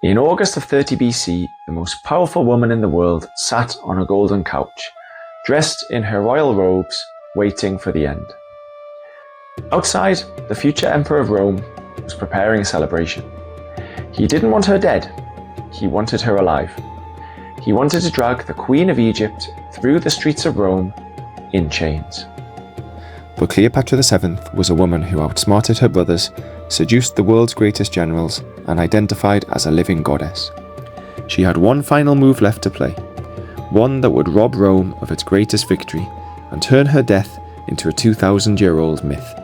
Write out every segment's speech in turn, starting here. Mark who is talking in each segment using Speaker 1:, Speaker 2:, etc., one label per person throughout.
Speaker 1: In August of 30 BC, the most powerful woman in the world sat on a golden couch, dressed in her royal robes, waiting for the end. Outside, the future emperor of Rome was preparing a celebration. He didn't want her dead, he wanted her alive. He wanted to drag the Queen of Egypt through the streets of Rome in chains.
Speaker 2: But Cleopatra VII was a woman who outsmarted her brothers, seduced the world's greatest generals, and identified as a living goddess. She had one final move left to play, one that would rob Rome of its greatest victory and turn her death into a 2,000-year-old myth.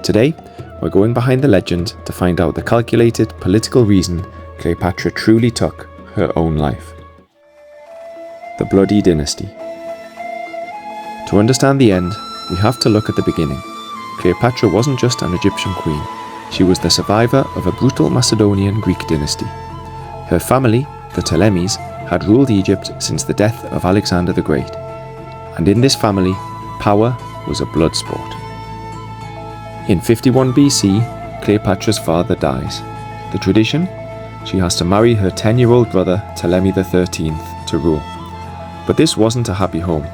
Speaker 2: Today, we're going behind the legend to find out the calculated political reason Cleopatra truly took her own life. The Bloody Dynasty. To understand the end, we have to look at the beginning. Cleopatra wasn't just an Egyptian queen, she was the survivor of a brutal Macedonian Greek dynasty. Her family, the Ptolemies, had ruled Egypt since the death of Alexander the Great. And in this family, power was a blood sport. In 51 BC, Cleopatra's father dies. The tradition? She has to marry her 10-year-old brother Ptolemy XIII to rule. But this wasn't a happy home.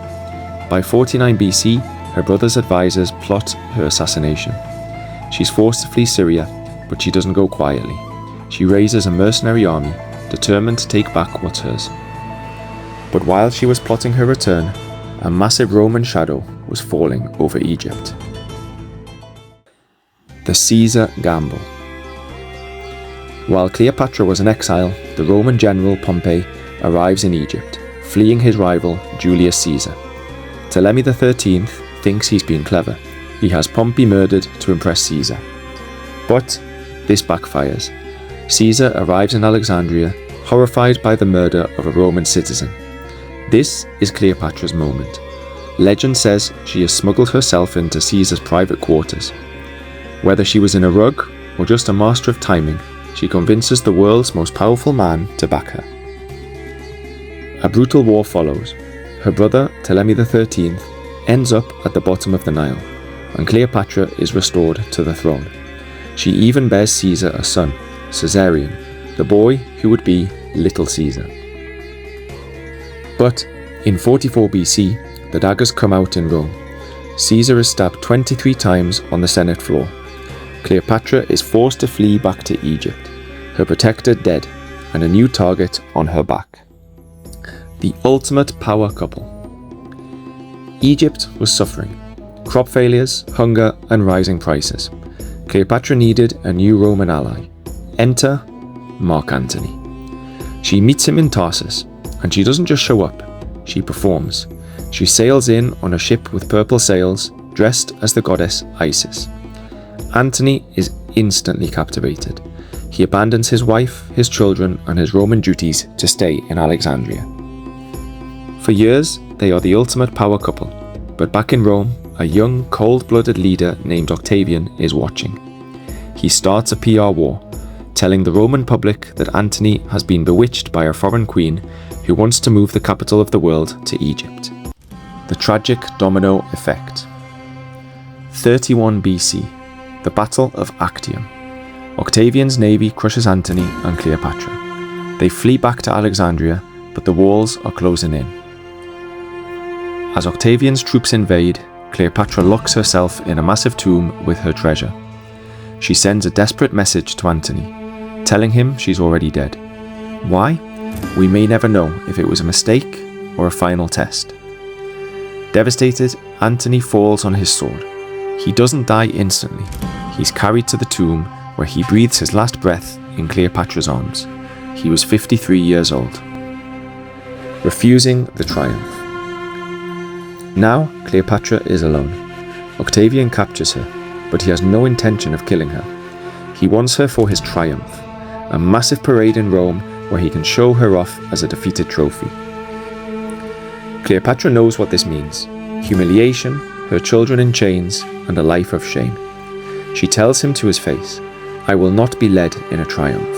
Speaker 2: By 49 BC, her brother's advisors plot her assassination. She's forced to flee Syria, but she doesn't go quietly. She raises a mercenary army, determined to take back what's hers. But while she was plotting her return, a massive Roman shadow was falling over Egypt. The Caesar Gamble. While Cleopatra was in exile, the Roman general Pompey arrives in Egypt, fleeing his rival Julius Caesar. Ptolemy XIII thinks he's been clever. He has Pompey murdered to impress Caesar. But this backfires. Caesar arrives in Alexandria, horrified by the murder of a Roman citizen. This is Cleopatra's moment. Legend says she has smuggled herself into Caesar's private quarters. Whether she was in a rug or just a master of timing, she convinces the world's most powerful man to back her. A brutal war follows. Her brother, Ptolemy XIII, ends up at the bottom of the Nile, and Cleopatra is restored to the throne. She even bears Caesar a son, Caesarion, the boy who would be Little Caesar. But in 44 BC, the daggers come out in Rome. Caesar is stabbed 23 times on the Senate floor. Cleopatra is forced to flee back to Egypt, her protector dead, and a new target on her back. The ultimate power couple. Egypt was suffering. Crop failures, hunger, and rising prices. Cleopatra needed a new Roman ally. Enter Mark Antony. She meets him in Tarsus, and she doesn't just show up, she performs. She sails in on a ship with purple sails, dressed as the goddess Isis. Antony is instantly captivated. He abandons his wife, his children, and his Roman duties to stay in Alexandria. For years, they are the ultimate power couple, but back in Rome, a young, cold-blooded leader named Octavian is watching. He starts a PR war, telling the Roman public that Antony has been bewitched by a foreign queen who wants to move the capital of the world to Egypt. The tragic domino effect. 31 BC, the Battle of Actium. Octavian's navy crushes Antony and Cleopatra. They flee back to Alexandria, but the walls are closing in. As Octavian's troops invade, Cleopatra locks herself in a massive tomb with her treasure. She sends a desperate message to Antony, telling him she's already dead. Why? We may never know if it was a mistake or a final test. Devastated, Antony falls on his sword. He doesn't die instantly. He's carried to the tomb where he breathes his last breath in Cleopatra's arms. He was 53 years old. Refusing the triumph. Now, Cleopatra is alone. Octavian captures her, but he has no intention of killing her. He wants her for his triumph, a massive parade in Rome where he can show her off as a defeated trophy. Cleopatra knows what this means: humiliation, her children in chains, and a life of shame. She tells him to his face, "I will not be led in a triumph."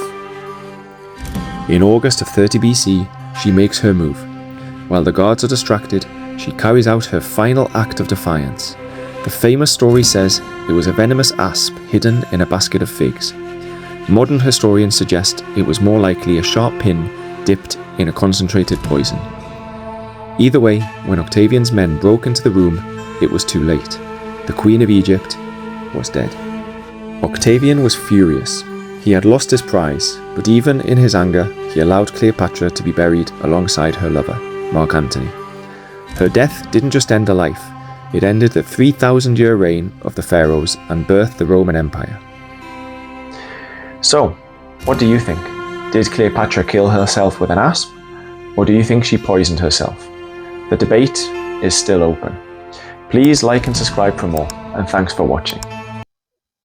Speaker 2: In August of 30 BC, she makes her move. While the guards are distracted, she carries out her final act of defiance. The famous story says it was a venomous asp hidden in a basket of figs. Modern historians suggest it was more likely a sharp pin dipped in a concentrated poison. Either way, when Octavian's men broke into the room, it was too late. The Queen of Egypt was dead. Octavian was furious. He had lost his prize, but even in his anger, he allowed Cleopatra to be buried alongside her lover, Mark Antony. Her death didn't just end a life, it ended the 3,000-year reign of the pharaohs and birthed the Roman Empire.
Speaker 1: So, what do you think? Did Cleopatra kill herself with an asp? Or do you think she poisoned herself? The debate is still open. Please like and subscribe for more, and thanks for watching.